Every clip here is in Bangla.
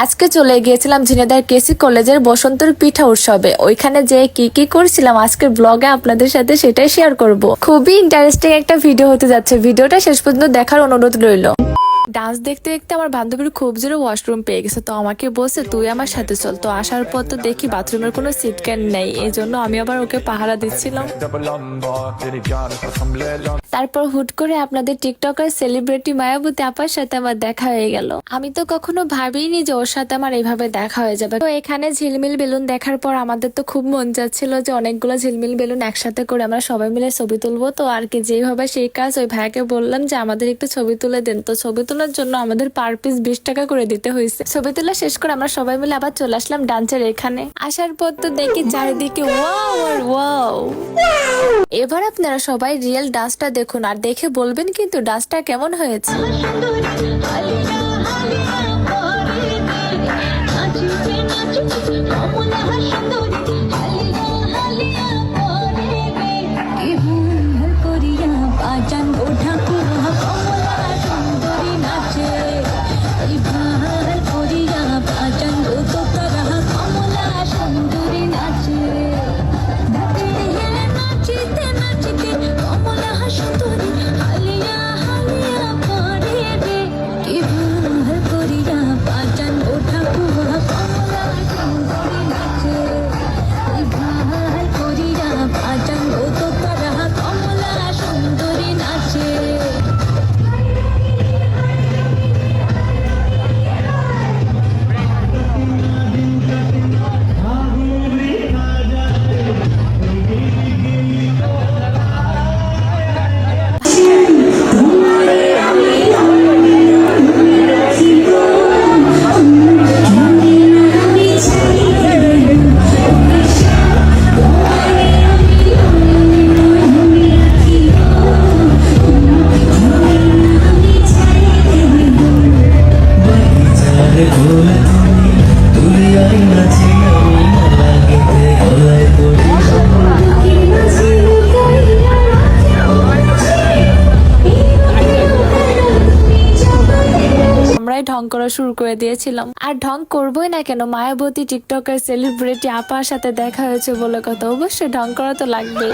আজকে চলে গিয়েছিলাম ঝিনাইদহ কেসি কলেজের বসন্তের পিঠা উৎসবে। ওইখানে যে কি করছিলাম আজকের ব্লগে আপনাদের সাথে সেটাই শেয়ার করব। খুবই ইন্টারেস্টিং একটা ভিডিও হতে যাচ্ছে, ভিডিওটা শেষ পর্যন্ত দেখার অনুরোধ রইল। ডান্স দেখতে দেখতে আমার বান্ধবীর খুব জোরে ওয়াশরুম পেয়ে গেছে, তো আমাকে বলছে তুই আমার সাথে চল। তো আসার পর তো দেখি বাথরুমের কোনো সিট ক্যান নেই, এই জন্য আমি আবার ওকে পাহারা দিচ্ছিলাম। তারপর হুট করে আপনাদের টিকটকার সেলিব্রিটি মায়াবতী আপার সাথে আমার দেখা হয়ে গেল। আমি তো কখনো ভাবিনি যে ওর সাথে আমার এইভাবে দেখা হয়ে যাবে। তো এখানে ঝিলমিল বেলুন দেখার পর আমাদের তো খুব মন যাচ্ছিল যে অনেকগুলো ঝিলমিল বেলুন একসাথে করে আমরা সবাই মিলে ছবি তুলবো। তো আর কি যেভাবে সেই কাজ, ওই ভাইয়াকে বললাম যে আমাদের একটু ছবি তুলে দেন। তো ছবি তোলার জন্য আমাদের পার পিস 20 টাকা করে দিতে হয়েছে। ছবি তোলা শেষ করে আমরা সবাই মিলে আবার চলে আসলাম ডান্সের এখানে। আসার পর তো দেখি চারিদিকে ওয়াও আর ওয়াও। এবার আপনারা সবাই রিয়েল ডান্সটা দেখুন আর দেখে বলবেন কিন্তু ডান্সটা কেমন হয়েছে। ঢং করা শুরু করে দিয়েছিলাম। আর ঢং করবোই না কেন, মায়াবতী টিকটকের সেলিব্রিটি আপার সাথে দেখা হয়েছে বলে কথা, অবশ্যই ঢং করা তো লাগবেই।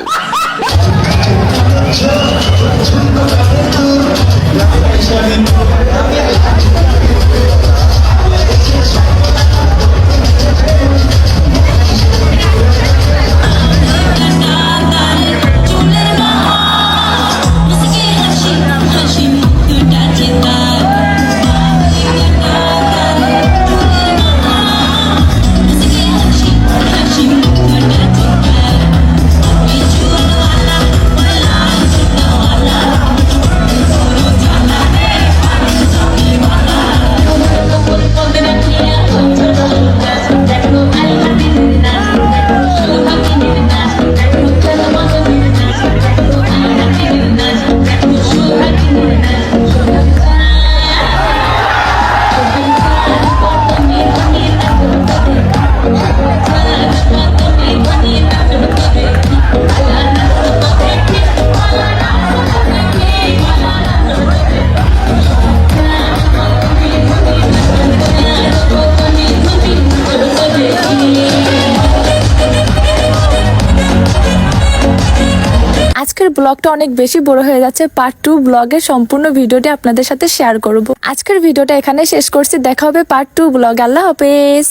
আজকের ব্লগটা অনেক বেশি বড় হয়ে যাচ্ছে, পার্ট 2 ব্লগের সম্পূর্ণ ভিডিওটি আপনাদের সাথে শেয়ার করব। আজকের ভিডিওটা এখানে শেষ করছি, দেখা হবে পার্ট 2 ব্লগ। আল্লাহ হাফেজ।